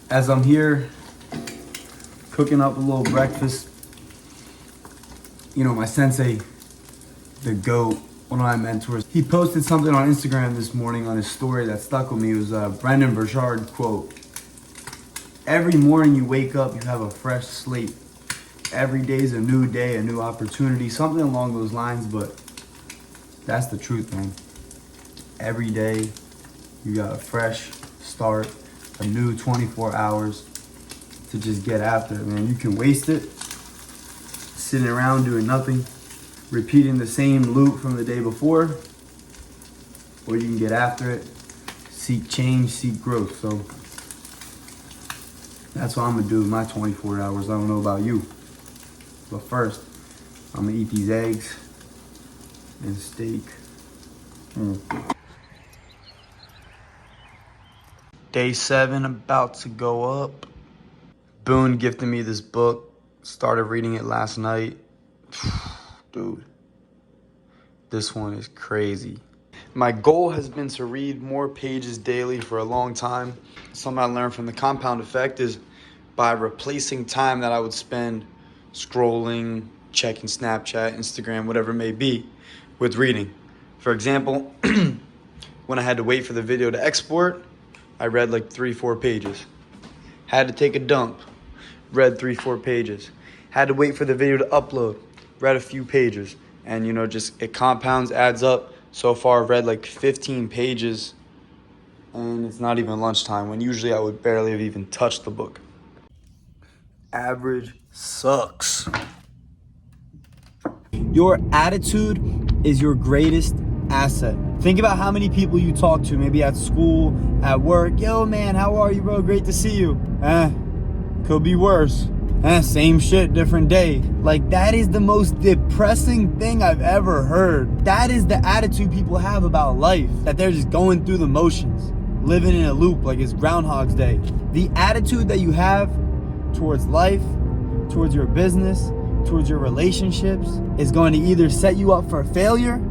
As I'm here cooking up a little breakfast, you know, my sensei, the GOAT, one of my mentors, he posted something on Instagram this morning on his story that stuck with me. It was a Brendan Burchard quote. Every morning you wake up, you have a fresh slate. Every day is a new day, a new opportunity, something along those lines, but that's the truth, man. Every day you got a fresh start, a new 24 hours to just get after it, man. You can waste it sitting around doing nothing, repeating the same loop from the day before, or you can get after it, seek change, seek growth. So that's what I'm gonna do with my 24 hours. I don't know about you, but first, I'm gonna eat these eggs and steak. Day 7 about to go up. Boone gifted me this book. Started reading it last night. Dude, this one is crazy. My goal has been to read more pages daily for a long time. Something I learned from the compound effect is by replacing time that I would spend scrolling, checking Snapchat, Instagram, whatever it may be, with reading. For example, when I had to wait for the video to export, I read like 3-4 pages. Had to take a dump, read 3-4 pages. Had to wait for the video to upload, read a few pages. And you know, just it compounds, adds up. So far I've read like 15 pages and it's not even lunchtime, when usually I would barely have even touched the book. Average sucks. Your attitude is your greatest asset. Think about how many people you talk to, maybe at school, at work. Yo, man, how are you, bro? Great to see you. Could be worse. Same shit, different day. Like, that is the most depressing thing I've ever heard. That is the attitude people have about life, that they're just going through the motions, living in a loop like it's Groundhog's Day. The attitude that you have towards life, towards your business, towards your relationships is going to either set you up for failure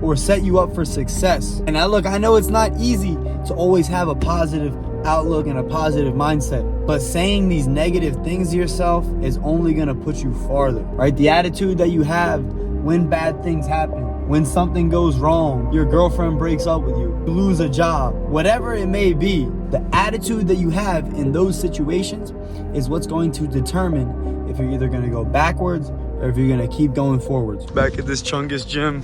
or set you up for success. And I know it's not easy to always have a positive outlook and a positive mindset, but saying these negative things to yourself is only gonna put you farther, right? The attitude that you have when bad things happen, when something goes wrong, your girlfriend breaks up with you, you lose a job, whatever it may be, the attitude that you have in those situations is what's going to determine if you're either gonna go backwards or if you're gonna keep going forwards. Back at this Chungus gym.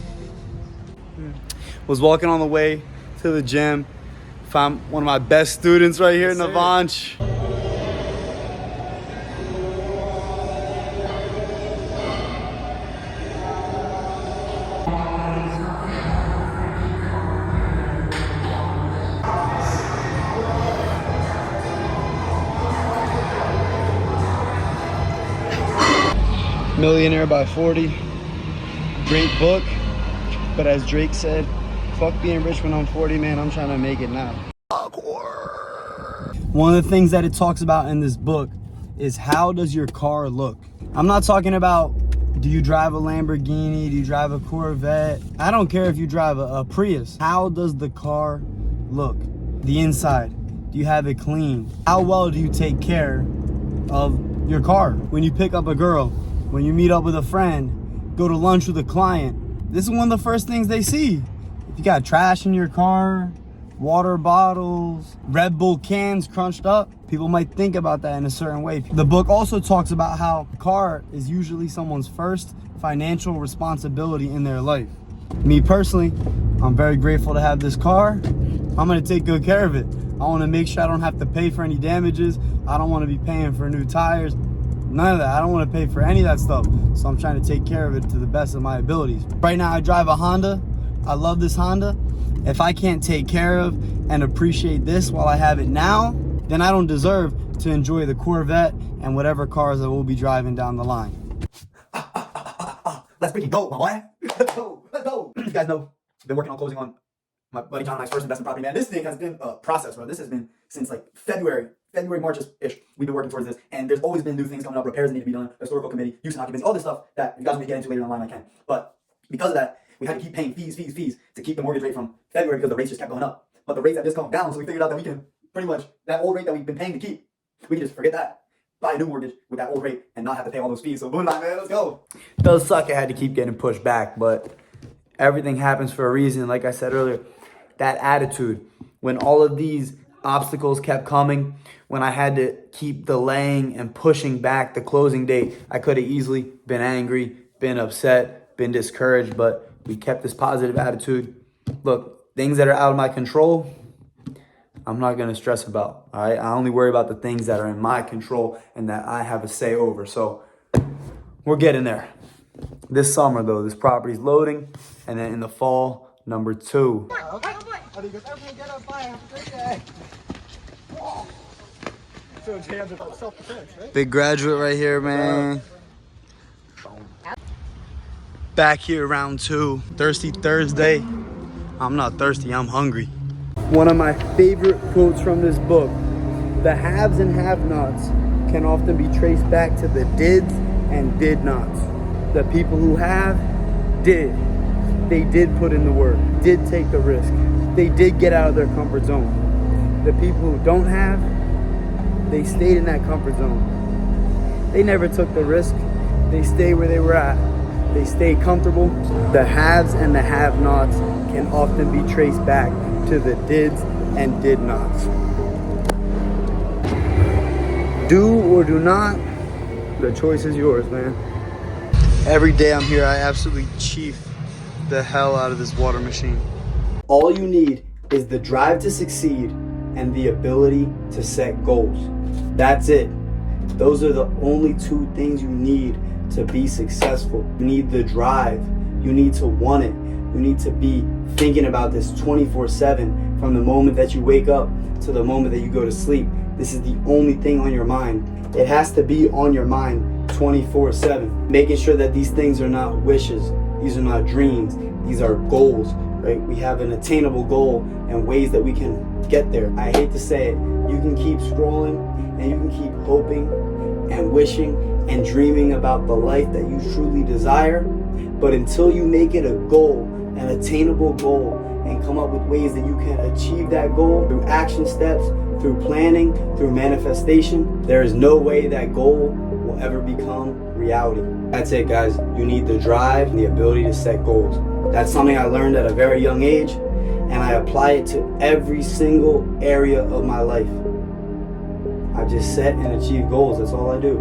Was walking on the way to the gym. Found one of my best students right here, Navanch. Millionaire by 40. Great book. But as Drake said, fuck being rich when I'm 40, man. I'm trying to make it now. One of the things that it talks about in this book is, how does your car look? I'm not talking about, do you drive a Lamborghini? Do you drive a Corvette? I don't care if you drive a Prius. How does the car look? The inside. Do you have it clean? How well do you take care of your car? When you pick up a girl, when you meet up with a friend, go to lunch with a client, this is one of the first things they see. If you got trash in your car, water bottles, Red Bull cans crunched up, people might think about that in a certain way. The book also talks about how a car is usually someone's first financial responsibility in their life. Me personally, I'm very grateful to have this car. I'm gonna take good care of it. I wanna make sure I don't have to pay for any damages. I don't wanna be paying for new tires. None of that. I don't want to pay for any of that stuff. So I'm trying to take care of it to the best of my abilities. Right now I drive a Honda. I love this Honda. If I can't take care of and appreciate this while I have it now, then I don't deserve to enjoy the Corvette and whatever cars I will be driving down the line. Let's freaking go, my boy. Let's go. Let's go. You guys know, I've been working on closing on my buddy John and I's first investment property. Man, this thing has been a process, bro. This has been since like February, March-ish. We've been working towards this, and there's always been new things coming up, repairs that need to be done, historical committee, use and occupancy, all this stuff that you guys may get into later online, I can. But because of that, we had to keep paying fees to keep the mortgage rate from February, because the rates just kept going up. But the rates have just come down, so we figured out that we can pretty much, that old rate that we've been paying to keep, We can just forget that, buy a new mortgage with that old rate, and not have to pay all those fees. So boom, man, let's go. It does suck it had to keep getting pushed back, but everything happens for a reason. Like I said earlier, that attitude, when all of these obstacles kept coming, when I had to keep delaying and pushing back the closing date, I could have easily been angry, been upset, been discouraged, but we kept this positive attitude. Look, things that are out of my control, I'm not going to stress about, all right? I only worry about the things that are in my control and that I have a say over. So we're getting there. This summer, though, this property's loading, and then in the fall, number 2. Big graduate right here, man. Back here, round 2. Thirsty Thursday. I'm not thirsty, I'm hungry. One of my favorite quotes from this book: the haves and have-nots can often be traced back to the dids and did-nots. The people who have, did. They did put in the work, did take the risk. They did get out of their comfort zone. The people who don't have, they stayed in that comfort zone. They never took the risk. They stayed where they were at. They stayed comfortable. The haves and the have-nots can often be traced back to the dids and did-nots. Do or do not, the choice is yours, man. Every day I'm here, I absolutely chief the hell out of this water machine. All you need is the drive to succeed and the ability to set goals. That's it. Those are the only 2 things you need to be successful. You need the drive. You need to want it. You need to be thinking about this 24/7 from the moment that you wake up to the moment that you go to sleep. This is the only thing on your mind. It has to be on your mind 24/7. Making sure that these things are not wishes. These are not dreams. These are goals, right? We have an attainable goal and ways that we can get there. I hate to say it. You can keep scrolling and you can keep hoping and wishing and dreaming about the life that you truly desire. But until you make it a goal, an attainable goal, and come up with ways that you can achieve that goal through action steps, through planning, through manifestation, there is no way that goal will ever become reality. That's it, guys. You need the drive and the ability to set goals. That's something I learned at a very young age, and I apply it to every single area of my life. I just set and achieve goals. That's all I do.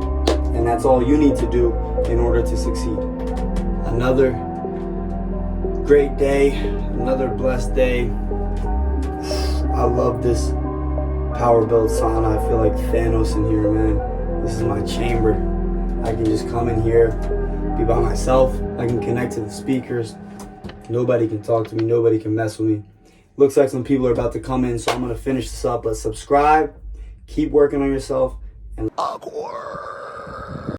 And that's all you need to do in order to succeed. Another great day, another blessed day. I love this power build sauna. I feel like Thanos in here, man. This is my chamber. I can just come in here, be by myself. I can connect to the speakers. Nobody can talk to me. Nobody can mess with me. Looks like some people are about to come in, so I'm going to finish this up. But subscribe, keep working on yourself, and awkward.